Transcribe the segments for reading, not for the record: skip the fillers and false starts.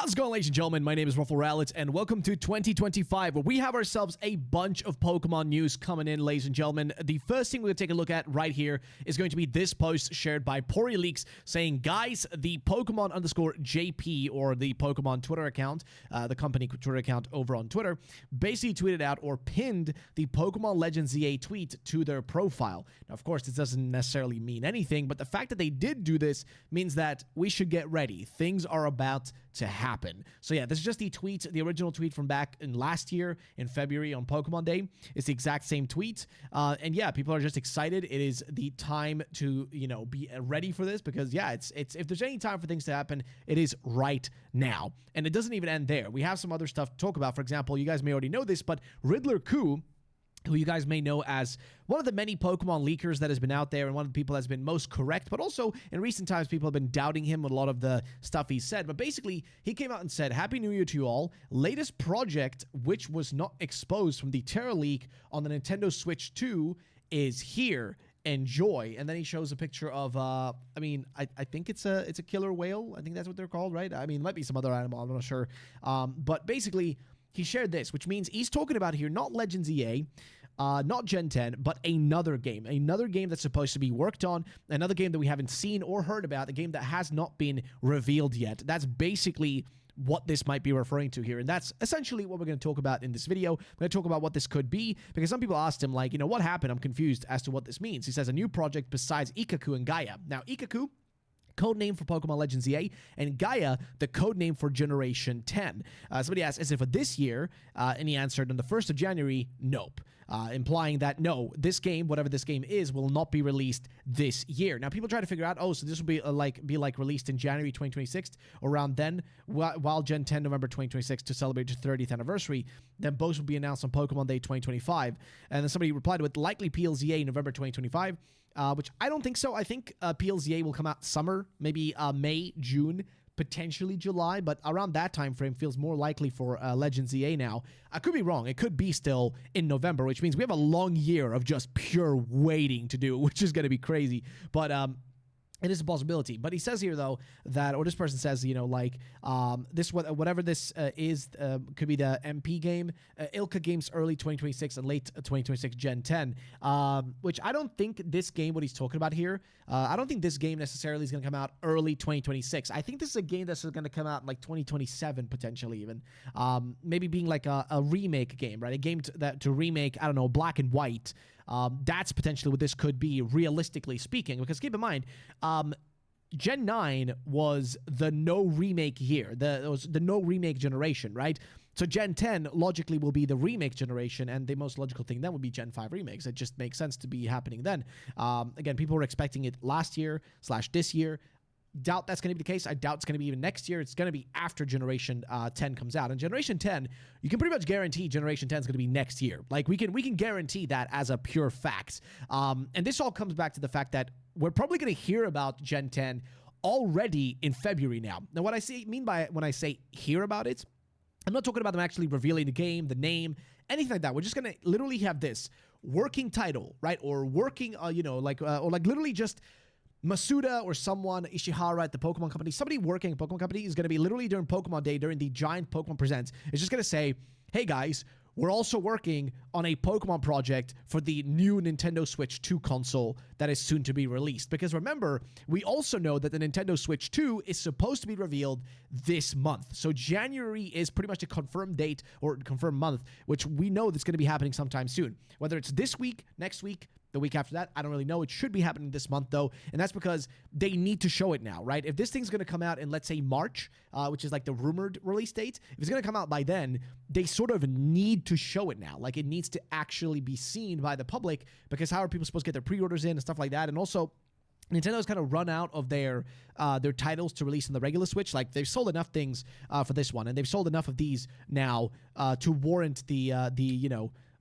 How's it going, ladies and gentlemen? My name is RuffledRowlit, and welcome to 2025, where we have ourselves a bunch of Pokemon news coming in, ladies and gentlemen. The first thing we're going to take a look at right here is going to be this post shared by PoriLeaks saying, guys, the Pokemon_JP, or the Pokemon Twitter account, the company Twitter account over on Twitter, basically tweeted out or pinned the Pokemon Legends ZA tweet to their profile. Now, of course, this doesn't necessarily mean anything, but the fact that they did do this means that we should get ready. Things are about to happen. So yeah, this is just the tweet, the original tweet from back in last year in February on Pokemon Day. It's the exact same tweet. And yeah, people are just excited. It is the time to, be ready for this because yeah, it's if there's any time for things to happen, it is right now. And it doesn't even end there. We have some other stuff to talk about. For example, you guys may already know this, but Riddler Coup, who you guys may know as one of the many Pokemon leakers that has been out there and one of the people that's been most correct, but also in recent times people have been doubting him with a lot of the stuff he said. But basically, he came out and said, Happy New Year to you all. Latest project, which was not exposed from the Terra leak on the Nintendo Switch 2, is here. Enjoy. And then he shows a picture of I think it's a killer whale. I think that's what they're called, right? I mean, it might be some other animal, I'm not sure. But basically, he shared this, which means he's talking about here not Legends EA, not Gen 10, but another game that's supposed to be worked on, another game that we haven't seen or heard about, a game that has not been revealed yet. That's basically what this might be referring to here, and that's essentially what we're going to talk about in this video. We're going to talk about what this could be, because some people asked him, like, what happened? I'm confused as to what this means. He says a new project besides Ikaku and Gaia. Now, Ikaku, code name for Pokemon Legends EA, and Gaia, the code name for Generation 10. Somebody asked, is it for this year? And he answered on the 1st of January, nope. Implying that, no, this game, whatever this game is, will not be released this year. Now, people try to figure out, so this will be released in January 2026, around then, while Gen 10 November 2026 to celebrate the 30th anniversary. Then both will be announced on Pokemon Day 2025. And then somebody replied with likely PLZA November 2025, which I don't think so. I think PLZA will come out summer, maybe May, June, potentially July, but around that time frame feels more likely for Legends EA now. I could be wrong. It could be still in November, which means we have a long year of just pure waiting to do, which is going to be crazy. But it is a possibility. But he says here, though, that, or this person says, this, whatever this is, could be the MP game, Ilka games early 2026 and late 2026 Gen 10, which I don't think this game, what he's talking about here, I don't think this game necessarily is going to come out early 2026. I think this is a game that's going to come out in like 2027, potentially even. Maybe being like a remake game, right? A game to remake, I don't know, Black and White. That's potentially what this could be, realistically speaking, because keep in mind, Gen 9 was the no remake year. It was the no remake generation, right? So Gen 10 logically will be the remake generation, and the most logical thing then would be Gen 5 remakes. It just makes sense to be happening then. Again, people were expecting it last year / this year. Doubt that's going to be the case. I doubt it's going to be even next year. It's going to be after Generation 10 comes out. And Generation 10, you can pretty much guarantee Generation 10 is going to be next year. Like, we can guarantee that as a pure fact. And this all comes back to the fact that we're probably going to hear about Gen 10 already in February now. Now, what I mean by when I say hear about it, I'm not talking about them actually revealing the game, the name, anything like that. We're just going to literally have this working title, right? Or working, or literally just Masuda or someone, Ishihara at the Pokemon Company, somebody working at Pokemon Company is going to be literally during Pokemon Day, during the giant Pokemon Presents, is just going to say, hey guys, we're also working on a Pokemon project for the new Nintendo Switch 2 console that is soon to be released. Because remember, we also know that the Nintendo Switch 2 is supposed to be revealed this month. So January is pretty much a confirmed date or confirmed month, which we know that's going to be happening sometime soon. Whether it's this week, next week, the week after that, I don't really know. It should be happening this month, though, and that's because they need to show it now, right? If this thing's going to come out in, let's say, March, which is like the rumored release date, if it's going to come out by then, they sort of need to show it now. Like, it needs to actually be seen by the public, because how are people supposed to get their pre-orders in and stuff like that? And also, Nintendo's kind of run out of their titles to release on the regular Switch. Like, they've sold enough things for this one, and they've sold enough of these now to warrant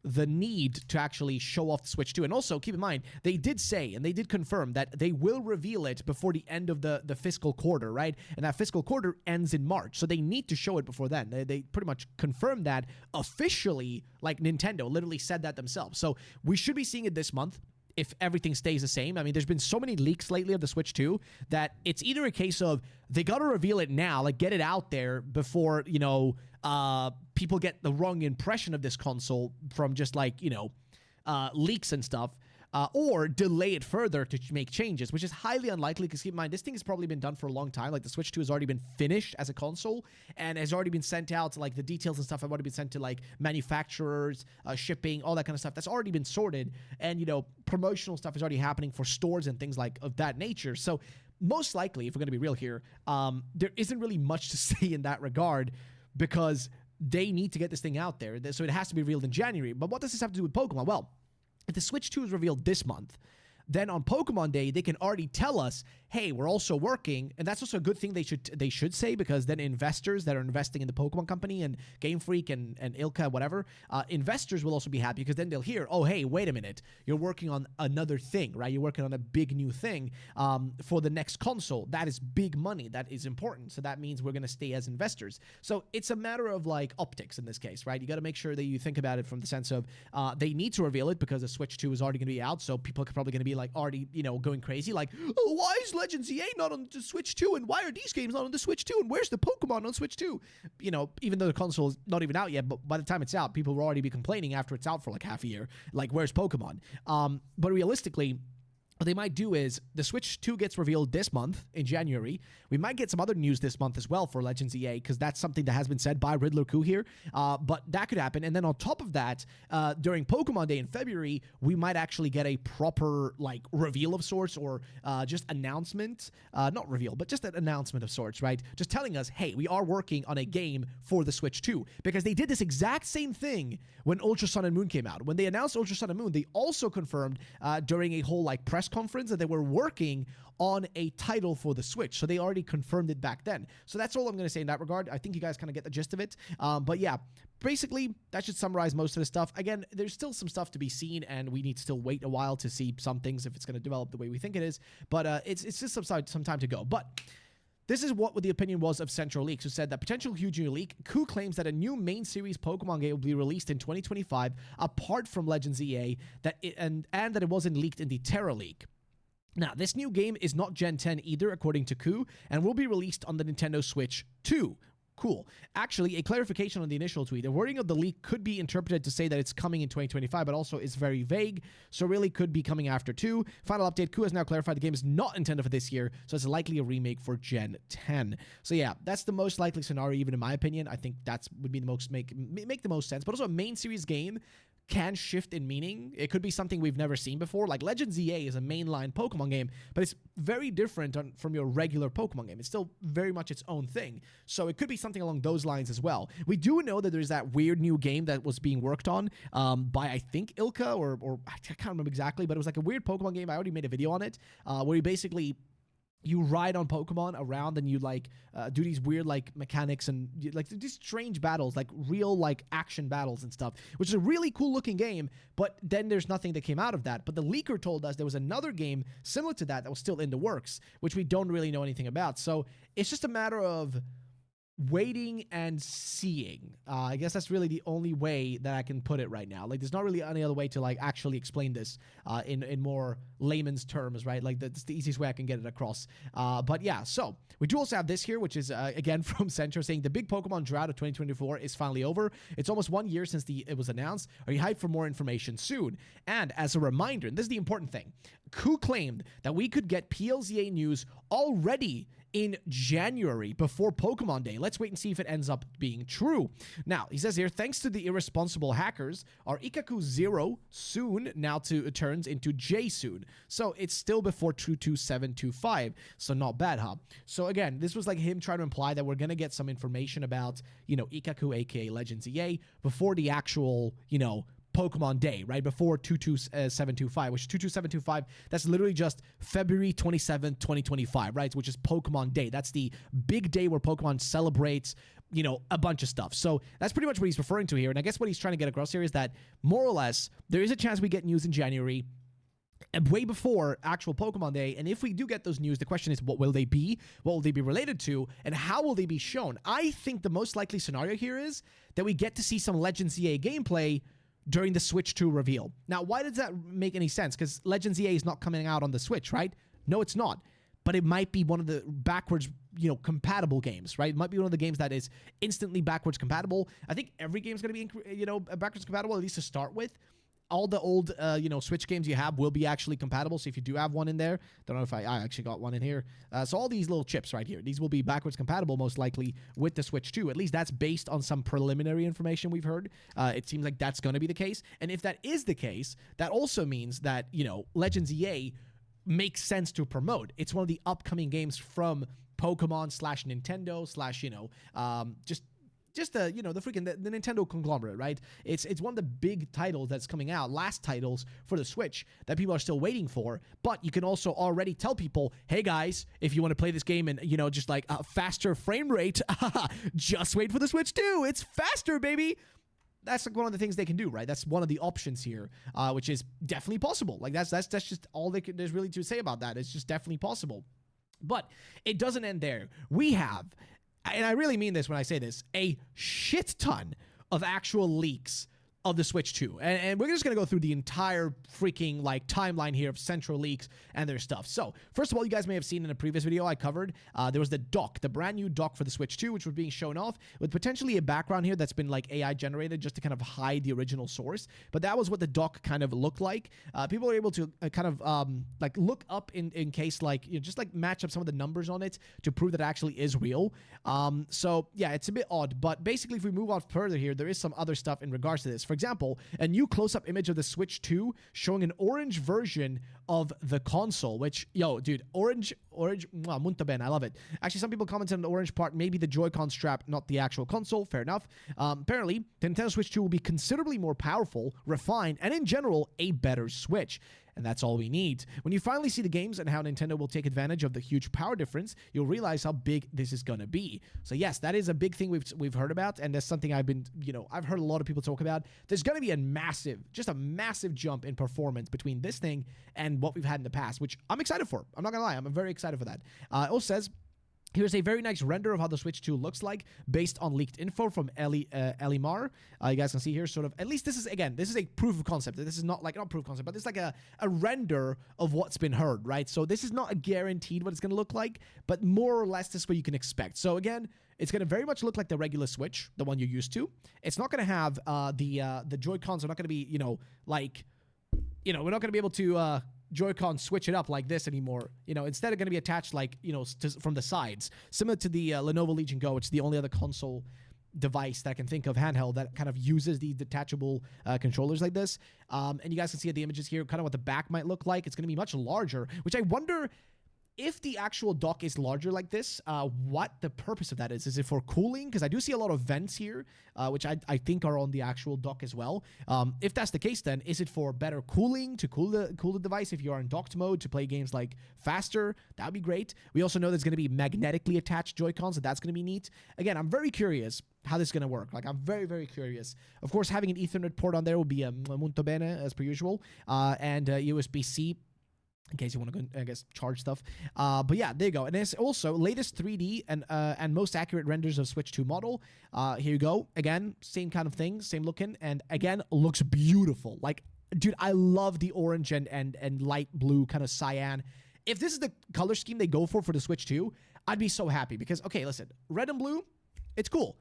the need to actually show off the Switch 2. And also, keep in mind, they did say, and they did confirm, that they will reveal it before the end of the fiscal quarter, right? And that fiscal quarter ends in March, so they need to show it before then. They pretty much confirmed that officially, like Nintendo literally said that themselves. So we should be seeing it this month. if everything stays the same. I mean, there's been so many leaks lately of the Switch 2 that it's either a case of they got to reveal it now, like get it out there before, you know, people get the wrong impression of this console from just like, you know, leaks and stuff. Or delay it further to make changes, which is highly unlikely because keep in mind, this thing has probably been done for a long time. Like the Switch 2 has already been finished as a console and has already been sent out to like the details and stuff have already been sent to like manufacturers, shipping, all that kind of stuff. That's already been sorted. And, you know, promotional stuff is already happening for stores and things like of that nature. So most likely, if we're going to be real here, there isn't really much to say in that regard because they need to get this thing out there. So it has to be revealed in January. But what does this have to do with Pokemon? Well, if the Switch 2 is revealed this month, then on Pokemon Day, they can already tell us, hey, we're also working, and that's also a good thing they should say, because then investors that are investing in the Pokemon Company and Game Freak and Ilka, whatever, investors will also be happy because then they'll hear, oh, hey, wait a minute, you're working on another thing, right? You're working on a big new thing for the next console. That is big money. That is important. So that means we're going to stay as investors. So it's a matter of like optics in this case, right? You got to make sure that you think about it from the sense of they need to reveal it because the Switch 2 is already going to be out, so people are probably going to be like already, you know, going crazy, like, oh, why is Legends EA not on the Switch 2, and why are these games not on the Switch 2, and where's the Pokemon on Switch 2? You know, even though the console is not even out yet, but by the time it's out, people will already be complaining after it's out for like half a year, like, where's Pokemon? But realistically, what they might do is the Switch 2 gets revealed this month in January. We might get some other news this month as well for Legends EA because that's something that has been said by Riddler Coup here. But that could happen. And then on top of that, during Pokemon Day in February, we might actually get a proper like reveal of sorts or just announcement. Not reveal, but just an announcement of sorts, right? Just telling us, hey, we are working on a game for the Switch 2 because they did this exact same thing when Ultra Sun and Moon came out. When they announced Ultra Sun and Moon, they also confirmed during a whole like press conference that they were working on a title for the Switch. So they already confirmed it back then. So that's all I'm going to say in that regard. I think you guys kind of get the gist of it. But yeah, basically that should summarize most of the stuff. Again, there's still some stuff to be seen and we need to still wait a while to see some things if it's going to develop the way we think it is. But it's just some time to go. But this is what the opinion was of Central Leaks, who said that potential huge new leak. Coup claims that a new main series Pokemon game will be released in 2025, apart from Legends EA, and that it wasn't leaked in the Terra leak. Now, this new game is not Gen 10 either, according to Coup, and will be released on the Nintendo Switch 2. Cool. Actually, a clarification on the initial tweet. The wording of the leak could be interpreted to say that it's coming in 2025, but also is very vague, so really could be coming after 2. Final update, Coup has now clarified the game is not intended for this year, so it's likely a remake for Gen 10. So yeah, that's the most likely scenario, even in my opinion. I think that would be the most make the most sense, but also a main series game can shift in meaning. It could be something we've never seen before. Like Legends EA is a mainline Pokemon game, but it's very different from your regular Pokemon game. It's still very much its own thing. So it could be something along those lines as well. We do know that there's that weird new game that was being worked on by, I think, Ilka, or I can't remember exactly, but it was like a weird Pokemon game. I already made a video on it, where you basically ride on Pokemon around and you like do these weird like mechanics and like these strange battles, like real like action battles and stuff, which is a really cool looking game. But then there's nothing that came out of that. But the leaker told us there was another game similar to that was still in the works, which we don't really know anything about. So it's just a matter of waiting and seeing. I guess that's really the only way that I can put it right now. Like, there's not really any other way to like actually explain this in more layman's terms, right? Like, that's the easiest way I can get it across. But yeah, so we do also have this here, which is again from Centro saying the big Pokemon drought of 2024 is finally over. It's almost 1 year since it was announced. Are you hyped for more information soon? And as a reminder, and this is the important thing, Coup claimed that we could get PLZA news already in January before Pokemon Day. Let's wait and see if it ends up being true. Now, he says here, thanks to the irresponsible hackers, our Ikaku 0 soon now turns into J soon. So it's still before 22725. So not bad, huh? So again, this was like him trying to imply that we're going to get some information about, you know, Ikaku, aka Legends EA, before the actual, you know, Pokemon Day, right? Before 22725, which is 22725. That's literally just February 27th, 2025, right? Which is Pokemon Day. That's the big day where Pokemon celebrates, you know, a bunch of stuff. So that's pretty much what he's referring to here. And I guess what he's trying to get across here is that more or less, there is a chance we get news in January, way before actual Pokemon Day. And if we do get those news, the question is, what will they be? What will they be related to? And how will they be shown? I think the most likely scenario here is that we get to see some Legends EA gameplay during the Switch 2 reveal. Now, why does that make any sense? Because Legends EA is not coming out on the Switch, right? No, it's not. But it might be one of the backwards, compatible games, right? It might be one of the games that is instantly backwards compatible. I think every game is going to be, backwards compatible, at least to start with. All the old, Switch games you have will be actually compatible. So if you do have one in there, don't know if I actually got one in here. So all these little chips right here, these will be backwards compatible most likely with the Switch 2. At least that's based on some preliminary information we've heard. It seems like that's going to be the case. And if that is the case, that also means that, Legends EA makes sense to promote. It's one of the upcoming games from Pokemon / Nintendo / just the the Nintendo conglomerate, right? It's one of the big titles that's coming out, last titles for the Switch that people are still waiting for. But you can also already tell people, hey guys, if you want to play this game and just like a faster frame rate, just wait for the Switch 2. It's faster, baby. That's like one of the things they can do, right? That's one of the options here, which is definitely possible. Like that's just all there's really to say about that. It's just definitely possible. But it doesn't end there. We have, and I really mean this when I say this, a shit ton of actual leaks of the Switch 2. And we're just going to go through the entire freaking timeline here of central leaks and their stuff. So first of all, you guys may have seen in a previous video I covered, there was the dock, the brand new dock for the Switch 2, which was being shown off with potentially a background here that's been AI generated just to kind of hide the original source. But that was what the dock kind of looked like. People were able to look up in case just match up some of the numbers on it to prove that it actually is real. So yeah, it's a bit odd, but basically if we move on further here, there is some other stuff in regards to this. For example, a new close-up image of the Switch 2 showing an orange version of the console, which, dude, orange, muito bene, I love it. Actually, some people commented on the orange part, maybe the Joy-Con strap, not the actual console, fair enough. Apparently, the Nintendo Switch 2 will be considerably more powerful, refined, and in general, a better Switch. And that's all we need. When you finally see the games and how Nintendo will take advantage of the huge power difference, you'll realize how big this is going to be. So yes, that is a big thing we've heard about, and that's something I've been, I've heard a lot of people talk about. There's going to be a massive jump in performance between this thing and what we've had in the past, which I'm excited for. I'm not going to lie. I'm very excited for that. It also says, here's a very nice render of how the Switch 2 looks like based on leaked info from Elimar. You guys can see here sort of, at least this is a proof of concept. This is not proof of concept, but it's like a render of what's been heard, right? So this is not a guaranteed what it's going to look like, but more or less this is what you can expect. So again, it's going to very much look like the regular Switch, the one you're used to. It's not going to have the Joy-Cons are not going to be, we're not going to be able to Joy-Con switch it up like this anymore. Instead of going to be attached from the sides, similar to the Lenovo Legion Go, which is the only other console device that I can think of handheld that kind of uses these detachable controllers like this. And you guys can see at the images here kind of what the back might look like. It's going to be much larger, which I wonder if the actual dock is larger like this, what the purpose of that is. Is it for cooling? Because I do see a lot of vents here, which I think are on the actual dock as well. If that's the case, then is it for better cooling, to cool the device if you are in docked mode, to play games faster? That would be great. We also know there's going to be magnetically attached Joy-Cons, so that's going to be neat. Again, I'm very curious how this is going to work. I'm very, very curious. Of course, having an Ethernet port on there will be muito bene, as per usual, and USB-C, in case you want to, charge stuff. But yeah, there you go. And it's also latest 3D and most accurate renders of Switch 2 model. Here you go. Again, same kind of thing, same looking, and again, looks beautiful. Dude, I love the orange and light blue kind of cyan. If this is the color scheme they go for the Switch 2, I'd be so happy because, okay, listen, red and blue, it's cool.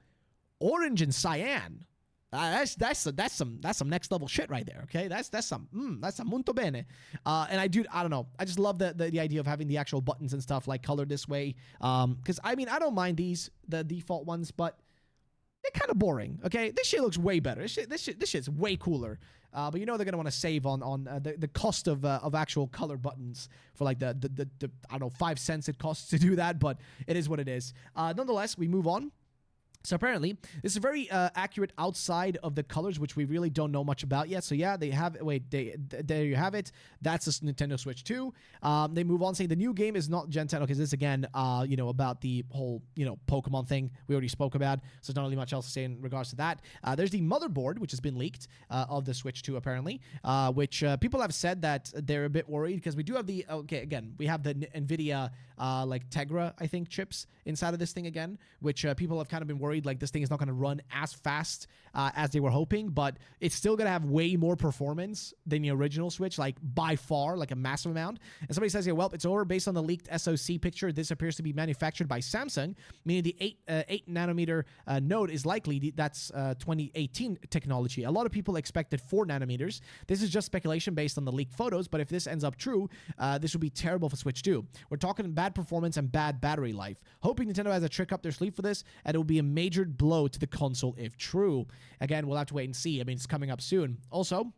Orange and cyan, that's some next level shit right there. Okay, that's some muito bene. And I don't know. I just love the idea of having the actual buttons and stuff colored this way. Because I don't mind the default ones, but they're kind of boring. Okay, this shit looks way better. This shit's way cooler. But they're gonna want to save on the cost of actual colored buttons for the I don't know, 5 cents it costs to do that. But it is what it is. Nonetheless, we move on. So apparently, this is very accurate outside of the colors, which we really don't know much about yet. So yeah, they have, there you have it. That's a Nintendo Switch 2. They move on saying the new game is not Gen 10. Okay, this again, about the whole, Pokemon thing we already spoke about. So there's not really much else to say in regards to that. There's the motherboard, which has been leaked of the Switch 2 apparently, which people have said that they're a bit worried because we do have the, we have the NVIDIA Tegra, I think, chips inside of this thing again, which people have kind of been worried worried like this thing is not going to run as fast as they were hoping, but it's still going to have way more performance than the original Switch, like by far, like a massive amount. And somebody says here, well, it's over based on the leaked SoC picture. This appears to be manufactured by Samsung, meaning the 8 nanometer node is likely. That's 2018 technology. A lot of people expected 4 nanometers. This is just speculation based on the leaked photos, but if this ends up true, this would be terrible for Switch 2. We're talking bad performance and bad battery life. Hoping Nintendo has a trick up their sleeve for this, and it will be a major blow to the console if true. Again, we'll have to wait and see. I mean, it's coming up soon. Also,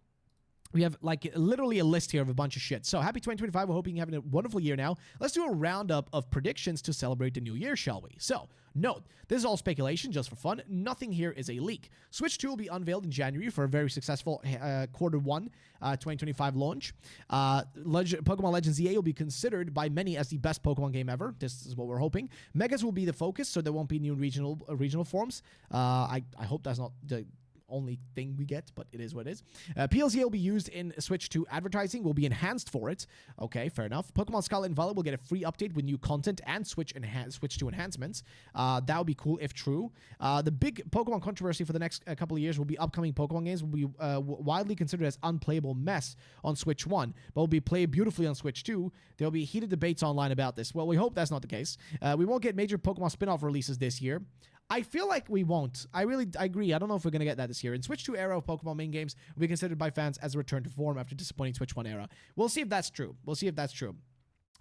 we have like literally a list here of a bunch of shit. So happy 2025. We're hoping you're having a wonderful year now. Let's do a roundup of predictions to celebrate the new year, shall we? So note, this is all speculation just for fun. Nothing here is a leak. Switch 2 will be unveiled in January for a very successful Q1 2025 launch. Pokemon Legends EA will be considered by many as the best Pokemon game ever. This is what we're hoping. Megas will be the focus, so there won't be new regional forms. I hope that's not the only thing we get, but it is what it is. PLCA will be used in Switch 2 advertising, will be enhanced for it. Okay, fair enough. Pokemon Scarlet and Violet will get a free update with new content and Switch 2 enhancements. That would be cool if true. The big Pokemon controversy for the next couple of years will be upcoming Pokemon games will be widely considered as unplayable mess on Switch 1, but will be played beautifully on Switch 2. There will be heated debates online about this. Well, we hope that's not the case. We won't get major Pokemon spin-off releases this year. I feel like we won't. I agree. I don't know if we're going to get that this year. In Switch 2 era of Pokemon main games will be considered by fans as a return to form after disappointing Switch 1 era. We'll see if that's true.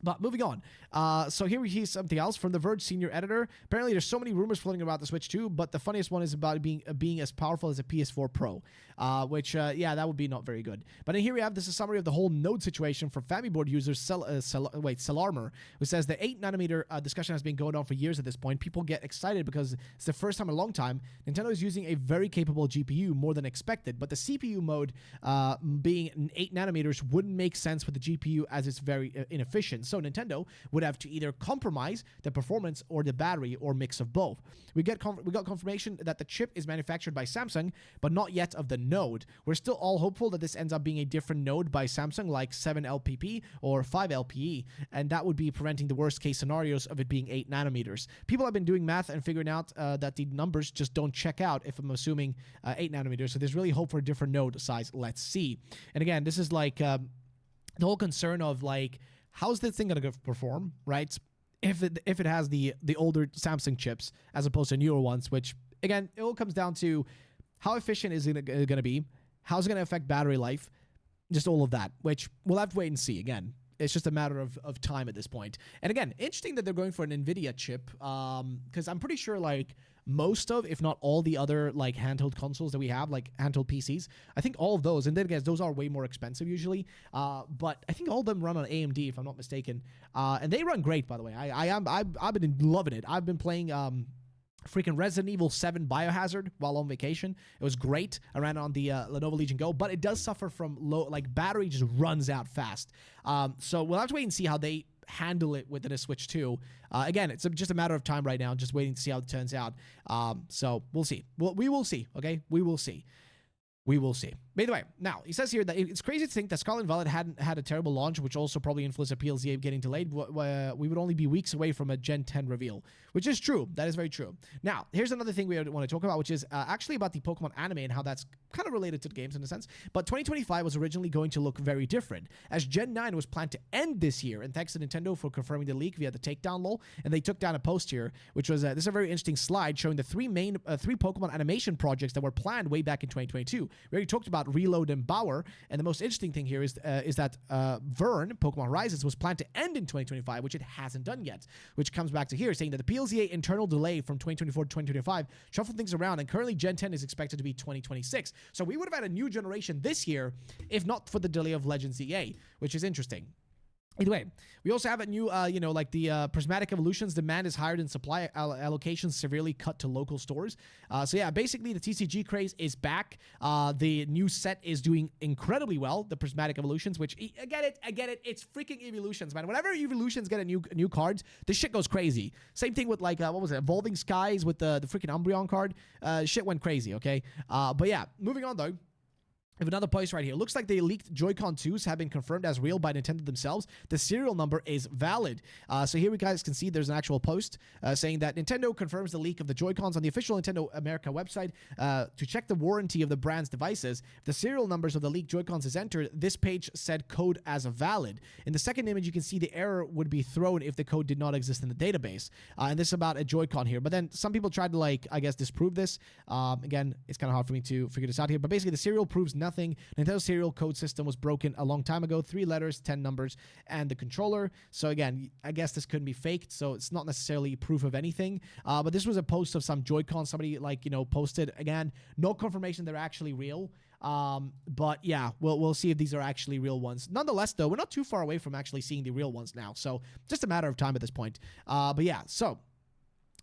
But moving on. So here we hear something else from The Verge senior editor. Apparently, there's so many rumors floating about the Switch 2, but the funniest one is about it being as powerful as a PS4 Pro, which, yeah, that would be not very good. But here we have this is a summary of the whole node situation for Family Board users, Celarmer, who says the 8 nanometer discussion has been going on for years at this point. People get excited because it's the first time in a long time Nintendo is using a very capable GPU more than expected, but the CPU mode being 8 nanometers wouldn't make sense with the GPU as it's very inefficient. So Nintendo would have to either compromise the performance or the battery or mix of both. We got confirmation that the chip is manufactured by Samsung, but not yet of the node. We're still all hopeful that this ends up being a different node by Samsung, like 7LPP or 5LPE, and that would be preventing the worst case scenarios of it being 8 nanometers. People have been doing math and figuring out that the numbers just don't check out if I'm assuming 8 nanometers. So there's really hope for a different node size. Let's see. And again, this is like the whole concern of like, how's this thing going to perform, right? If it has the older Samsung chips as opposed to newer ones, which, again, it all comes down to how efficient is it going to be, how's it going to affect battery life, just all of that, which we'll have to wait and see. Again, it's just a matter of time at this point. And again, interesting that they're going for an NVIDIA chip, because I'm pretty sure, like, most of, if not all the other like handheld consoles that we have, like handheld PCs, I think all of those, and then again, those are way more expensive usually, but I think all of them run on AMD if I'm not mistaken, and they run great, by the way. I've been loving it. I've been playing freaking Resident Evil 7 Biohazard while on vacation. It was great. I ran on the Lenovo Legion Go, but it does suffer from low, like battery just runs out fast. So we'll have to wait and see how they handle it within a Switch 2. Again, it's just a matter of time right now, just waiting to see how it turns out. So we'll see. We will see, okay? We will see. We will see. By the way, now, he says here that it's crazy to think that Scarlet and Violet hadn't had a terrible launch, which also probably influenced the PLCA getting delayed. We would only be weeks away from a Gen 10 reveal, which is true. That is very true. Now, here's another thing we want to talk about, which is actually about the Pokemon anime and how that's kind of related to the games in a sense. But 2025 was originally going to look very different, as Gen 9 was planned to end this year. And thanks to Nintendo for confirming the leak via the takedown lol. And they took down a post here, which was this is a very interesting slide showing the three Pokemon animation projects that were planned way back in 2022. We already talked about Reload and Bower, and the most interesting thing here is that Vern, Pokemon Horizons, was planned to end in 2025, which it hasn't done yet, which comes back to here, saying that the PLCA internal delay from 2024 to 2025 shuffled things around, and currently Gen 10 is expected to be 2026. So we would have had a new generation this year, if not for the delay of Legends EA, which is interesting. Either way, we also have a new, like the prismatic evolutions demand is higher than supply allocations severely cut to local stores. So yeah, basically the TCG craze is back. The new set is doing incredibly well. The prismatic evolutions, which I get it. It's freaking evolutions, man. Whenever evolutions get a new cards, this shit goes crazy. Same thing with like what was it, Evolving Skies with the freaking Umbreon card. Shit went crazy. Okay, but yeah, moving on though. If another post right here. Looks like the leaked Joy-Con 2s have been confirmed as real by Nintendo themselves. The serial number is valid. So here we guys can see there's an actual post saying that Nintendo confirms the leak of the Joy-Cons on the official Nintendo America website to check the warranty of the brand's devices. If the serial numbers of the leaked Joy-Cons is entered, this page said code as valid. In the second image, you can see the error would be thrown if the code did not exist in the database. And this is about a Joy-Con here. But then some people tried to, like, I guess, disprove this. Again, it's kind of hard for me to figure this out here. But basically, the serial proves nothing. Nintendo's serial code system was broken a long time ago. 3 letters, 10 numbers, and the controller. So again, I guess this couldn't be faked, so it's not necessarily proof of anything. But this was a post of some Joy-Con. Somebody, like, you know, posted. Again, no confirmation they're actually real. But yeah, we'll see if these are actually real ones. Nonetheless, though, we're not too far away from actually seeing the real ones now. So just a matter of time at this point. But yeah, so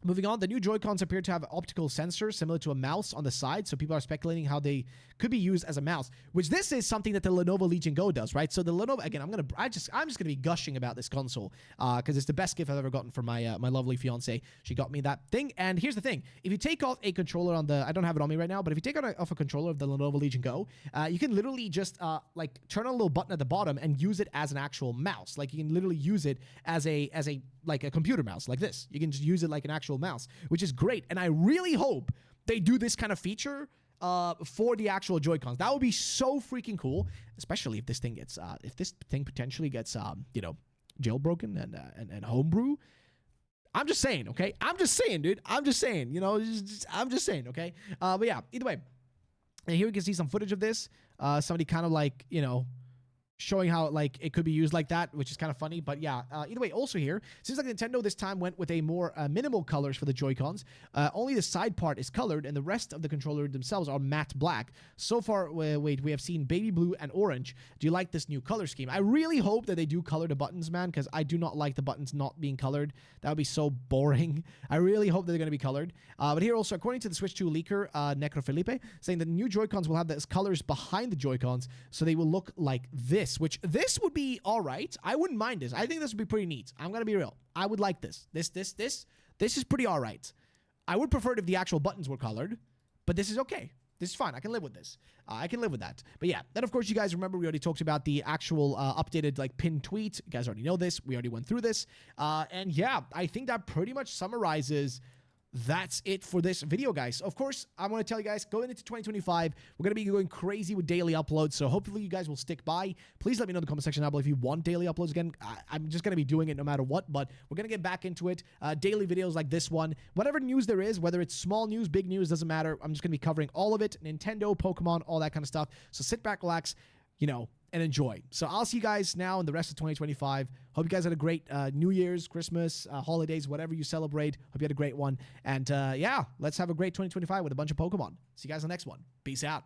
moving on, the new Joy-Cons appear to have optical sensors similar to a mouse on the side, so people are speculating how they could be used as a mouse, which this is something that the Lenovo Legion Go does, right? So the Lenovo, again, I'm just gonna be gushing about this console because it's the best gift I've ever gotten from my my lovely fiance. She got me that thing, and here's the thing: if you take off a controller on the, I don't have it on me right now, but if you take off a controller of the Lenovo Legion Go, you can literally just like turn on a little button at the bottom and use it as an actual mouse. Like you can literally use it as a like a computer mouse, like this. You can just use it like an actual mouse, which is great. And I really hope they do this kind of feature for the actual Joy-Cons. That would be so freaking cool, especially if this thing gets, if this thing potentially gets, you know, jailbroken and homebrew. I'm just saying, okay? I'm just saying, dude. I'm just saying, you know, I'm just saying, okay? But yeah, either way. And here we can see some footage of this. Somebody kind of like, you know, showing how like it could be used like that, which is kind of funny. But yeah, either way, also here, seems like Nintendo this time went with a more minimal colors for the Joy-Cons. Only the side part is colored, and the rest of the controller themselves are matte black. So far, wait, we have seen baby blue and orange. Do you like this new color scheme? I really hope that they do color the buttons, man, because I do not like the buttons not being colored. That would be so boring. I really hope that they're going to be colored. But here also, according to the Switch 2 leaker, Necro Felipe, saying that the new Joy-Cons will have those colors behind the Joy-Cons, so they will look like this. Which this would be all right. I wouldn't mind this. I think this would be pretty neat. I'm gonna be real. I would like this. This is pretty all right. I would prefer it if the actual buttons were colored, but this is okay. This is fine. I can live with this. I can live with that. But yeah, then of course you guys remember we already talked about the actual updated like pinned tweet. You guys already know this. We already went through this. And yeah, I think that pretty much summarizes. That's it for this video, guys. Of course, I want to tell you guys, going into 2025, we're going to be going crazy with daily uploads, so hopefully you guys will stick by. Please let me know in the comment section down below if you want daily uploads again. I'm just going to be doing it no matter what, but we're going to get back into it. Daily videos like this one. Whatever news there is, whether it's small news, big news, doesn't matter. I'm just going to be covering all of it. Nintendo, Pokemon, all that kind of stuff. So sit back, relax, you know, and enjoy. So I'll see you guys now in the rest of 2025. Hope you guys had a great New Year's, Christmas, holidays, whatever you celebrate. Hope you had a great one. And yeah, let's have a great 2025 with a bunch of Pokemon. See you guys on the next one. Peace out.